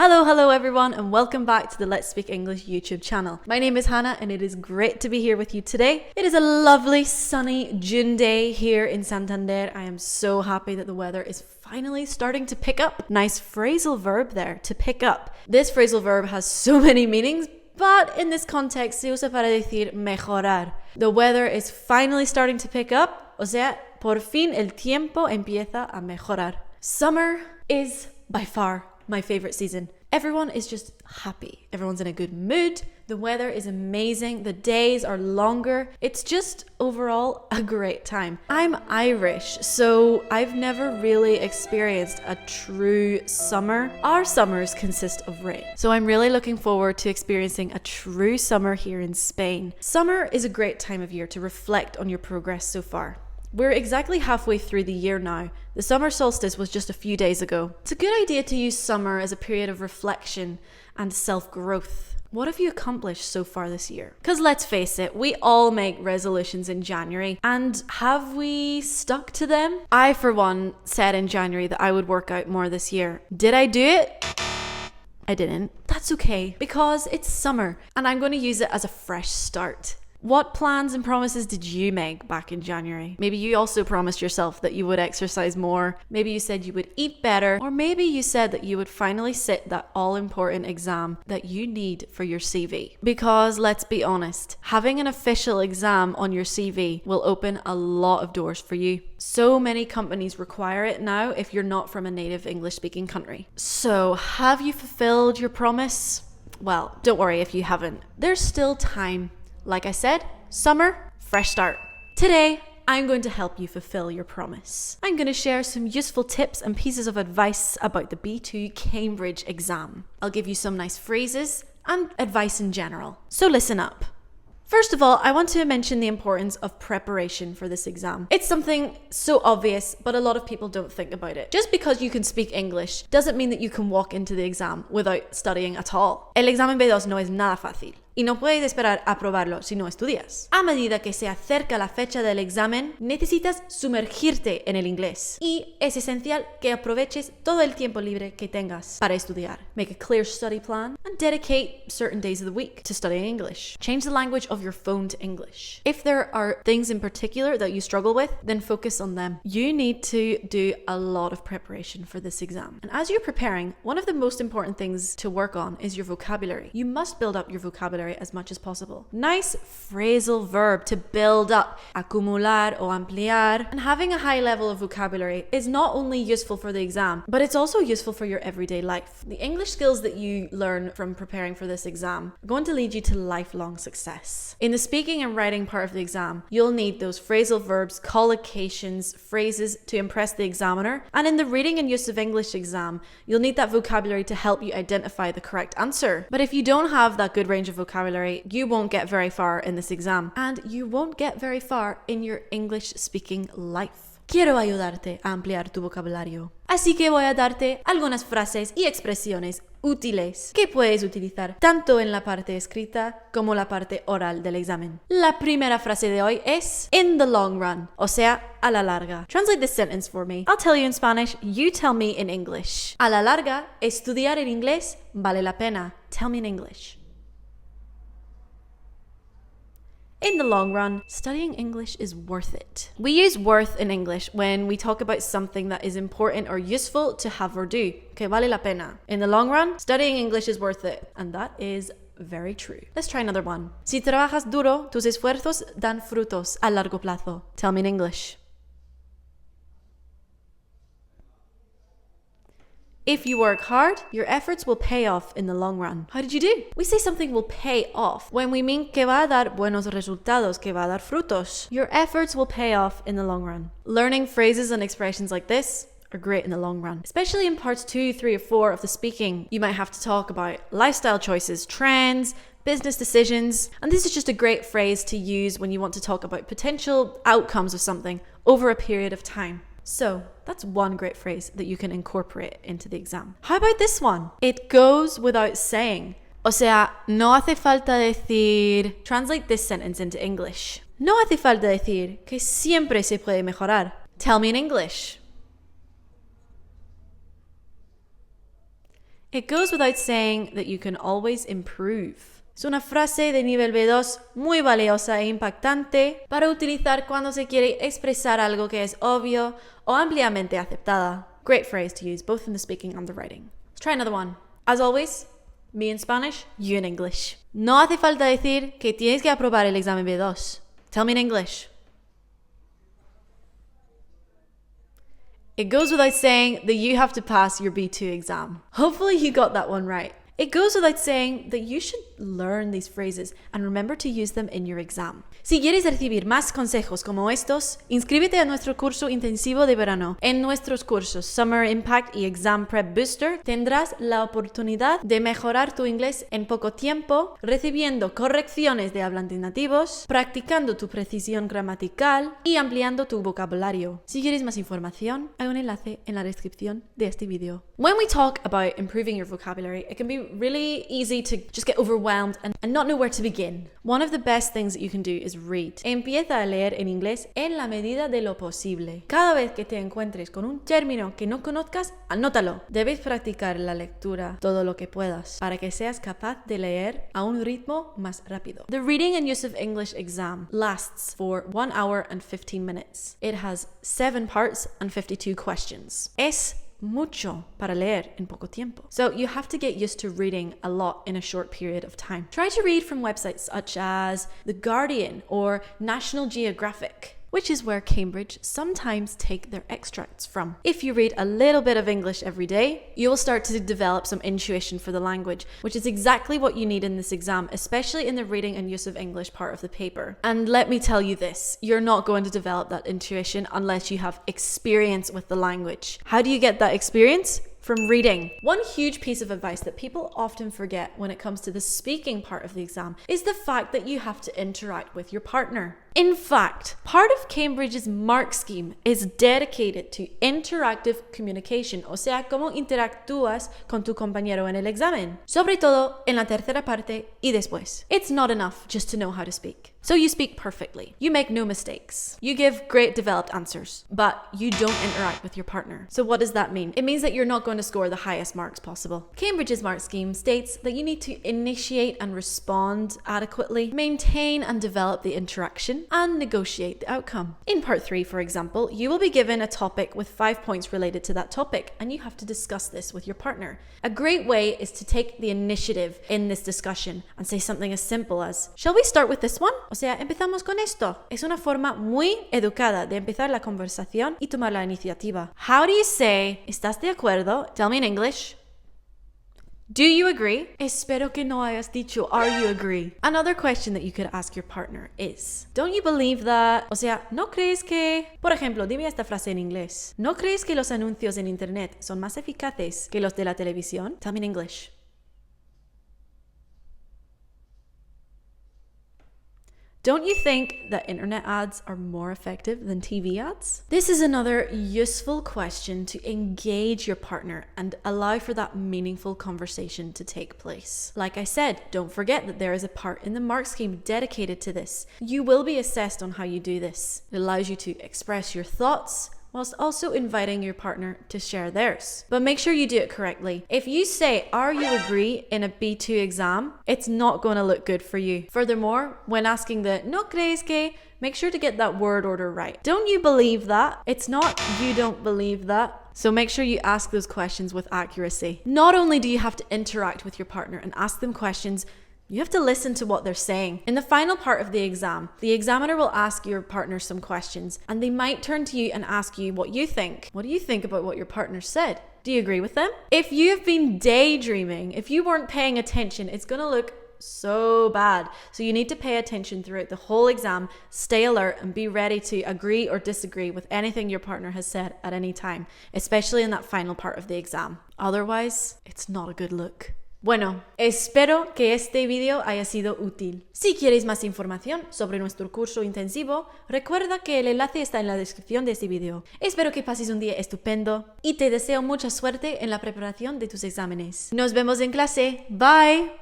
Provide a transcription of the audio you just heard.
Hello everyone, and welcome back to the Let's Speak English YouTube channel. My name is Hannah and it is great to be here with you today. It is a lovely sunny June day here in Santander. I am so happy that the weather is finally starting to pick up. Nice phrasal verb there, to pick up. This phrasal verb has so many meanings, but in this context se usa para decir mejorar. The weather is finally starting to pick up, o sea, por fin el tiempo empieza a mejorar. Summer is by far my favorite season. Everyone is just happy. Everyone's in a good mood. The weather is amazing. The days are longer. It's just overall a great time. I'm Irish, so I've never really experienced a true summer. Our summers consist of rain. So I'm really looking forward to experiencing a true summer here in Spain. Summer is a great time of year to reflect on your progress so far. We're exactly halfway through the year now. The summer solstice was just a few days ago. It's a good idea to use summer as a period of reflection and self-growth. What have you accomplished so far this year? Because let's face it, we all make resolutions in January. And have we stuck to them? I, for one, said in January that I would work out more this year. Did I do it? I didn't. That's okay, because it's summer and I'm going to use it as a fresh start. What plans and promises did you make back in January? Maybe you also promised yourself that you would exercise more. Maybe you said you would eat better. Or maybe you said that you would finally sit that all-important exam that you need for your CV. Because let's be honest, having an official exam on your CV will open a lot of doors for you. So many companies require it now if you're not from a native English-speaking country. So have you fulfilled your promise? Well, don't worry if you haven't. There's still time. Like I said, summer, fresh start. Today, I'm going to help you fulfill your promise. I'm going to share some useful tips and pieces of advice about the B2 Cambridge exam. I'll give you some nice phrases and advice in general. So listen up. First of all, I want to mention the importance of preparation for this exam. It's something so obvious, but a lot of people don't think about it. Just because you can speak English doesn't mean that you can walk into the exam without studying at all. El examen B2 no es nada fácil. Y no puedes esperar a aprobarlo si no estudias. A medida que se acerca la fecha del examen, necesitas sumergirte en el inglés. Y es esencial que aproveches todo el tiempo libre que tengas para estudiar. Make a clear study plan and dedicate certain days of the week to studying English. Change the language of your phone to English. If there are things in particular that you struggle with, then focus on them. You need to do a lot of preparation for this exam. And as you're preparing, one of the most important things to work on is your vocabulary. You must build up your vocabulary as much as possible. Nice phrasal verb to build up, acumular o ampliar. And having a high level of vocabulary is not only useful for the exam, but it's also useful for your everyday life. The English skills that you learn from preparing for this exam are going to lead you to lifelong success. In the speaking and writing part of the exam, you'll need those phrasal verbs, collocations, phrases to impress the examiner. And in the reading and use of English exam, you'll need that vocabulary to help you identify the correct answer. But if you don't have that good range of vocabulary, you won't get very far in this exam, and you won't get very far in your English speaking life. Quiero ayudarte a ampliar tu vocabulario. Así que voy a darte algunas frases y expresiones útiles que puedes utilizar tanto en la parte escrita como la parte oral del examen. La primera frase de hoy es in the long run, o sea, a la larga. Translate this sentence for me. I'll tell you in Spanish, you tell me in English. A la larga, estudiar en inglés vale la pena. Tell me in English. In the long run, studying English is worth it. We use worth in English when we talk about something that is important or useful to have or do. Que vale la pena. In the long run, studying English is worth it. And that is very true. Let's try another one. Si trabajas duro, tus esfuerzos dan frutos a largo plazo. Tell me in English. If you work hard, your efforts will pay off in the long run. How did you do? We say something will pay off when we mean que va a dar buenos resultados, que va a dar frutos. Your efforts will pay off in the long run. Learning phrases and expressions like this are great in the long run. Especially in parts 2, 3, or 4 of the speaking, you might have to talk about lifestyle choices, trends, business decisions, and this is just a great phrase to use when you want to talk about potential outcomes of something over a period of time. So that's one great phrase that you can incorporate into the exam. How about this one? It goes without saying. O sea, no hace falta decir... Translate this sentence into English. No hace falta decir que siempre se puede mejorar. Tell me in English. It goes without saying that you can always improve. Es una frase de nivel B2 muy valiosa e impactante para utilizar cuando se quiere expresar algo que es obvio o ampliamente aceptada. Great phrase to use both in the speaking and the writing. Let's try another one. As always, me in Spanish, you in English. No hace falta decir que tienes que aprobar el examen B2. Tell me in English. It goes without saying that you have to pass your B2 exam. Hopefully you got that one right. It goes without saying that you should learn these phrases and remember to use them in your exam. Si quieres recibir más consejos como estos, inscríbete a nuestro curso intensivo de verano. En nuestros cursos Summer Impact y Exam Prep Booster tendrás la oportunidad de mejorar tu inglés en poco tiempo, recibiendo correcciones de hablantes nativos, practicando tu precisión gramatical y ampliando tu vocabulario. Si quieres más información, hay un enlace en la descripción de este video. When we talk about improving your vocabulary, it can be really easy to just get overwhelmed and not know where to begin. One of the best things that you can do is read. Empieza a leer en inglés en la medida de lo posible. Cada vez que te encuentres con un término que no conozcas, anótalo. Debes practicar la lectura todo lo que puedas para que seas capaz de leer a un ritmo más rápido. The Reading and Use of English exam lasts for 1 hour and 15 minutes. It has 7 parts and 52 questions. Es mucho para leer en poco tiempo. So you have to get used to reading a lot in a short period of time. Try to read from websites such as The Guardian or National Geographic, which is where Cambridge sometimes take their extracts from. If you read a little bit of English every day, you will start to develop some intuition for the language, which is exactly what you need in this exam, especially in the reading and use of English part of the paper. And let me tell you this, you're not going to develop that intuition unless you have experience with the language. How do you get that experience? From reading. One huge piece of advice that people often forget when it comes to the speaking part of the exam is the fact that you have to interact with your partner. In fact, part of Cambridge's mark scheme is dedicated to interactive communication, o sea, cómo interactúas con tu compañero en el examen, sobre todo en la tercera parte y después. It's not enough just to know how to speak. So you speak perfectly. You make no mistakes. You give great developed answers, but you don't interact with your partner. So what does that mean? It means that you're not going to score the highest marks possible. Cambridge's mark scheme states that you need to initiate and respond adequately, maintain and develop the interaction, and negotiate the outcome. In part 3, for example, you will be given a topic with 5 points related to that topic, and you have to discuss this with your partner. A great way is to take the initiative in this discussion and say something as simple as, "Shall we start with this one?" O sea, empezamos con esto. Es una forma muy educada de empezar la conversación y tomar la iniciativa. How do you say, ¿estás de acuerdo? Tell me in English. Do you agree? Espero que no hayas dicho, are you agree? Another question that you could ask your partner is, don't you believe that? O sea, ¿no crees que? Por ejemplo, dime esta frase en inglés. ¿No crees que los anuncios en internet son más eficaces que los de la televisión? Tell me in English. Don't you think that internet ads are more effective than TV ads? This is another useful question to engage your partner and allow for that meaningful conversation to take place. Like I said, don't forget that there is a part in the mark scheme dedicated to this. You will be assessed on how you do this. It allows you to express your thoughts, whilst also inviting your partner to share theirs. But make sure you do it correctly. If you say, "Are you agree?" in a B2 exam, it's not going to look good for you. Furthermore, when asking the "no crees que," make sure to get that word order right. Don't you believe that? It's not "you don't believe that." So make sure you ask those questions with accuracy. Not only do you have to interact with your partner and ask them questions, you have to listen to what they're saying. In the final part of the exam, the examiner will ask your partner some questions and they might turn to you and ask you what you think. What do you think about what your partner said? Do you agree with them? If you've been daydreaming, if you weren't paying attention, it's going to look so bad. So you need to pay attention throughout the whole exam, stay alert and be ready to agree or disagree with anything your partner has said at any time, especially in that final part of the exam. Otherwise, it's not a good look. Bueno, espero que este video haya sido útil. Si quieres más información sobre nuestro curso intensivo, recuerda que el enlace está en la descripción de este video. Espero que pases un día estupendo y te deseo mucha suerte en la preparación de tus exámenes. Nos vemos en clase. Bye.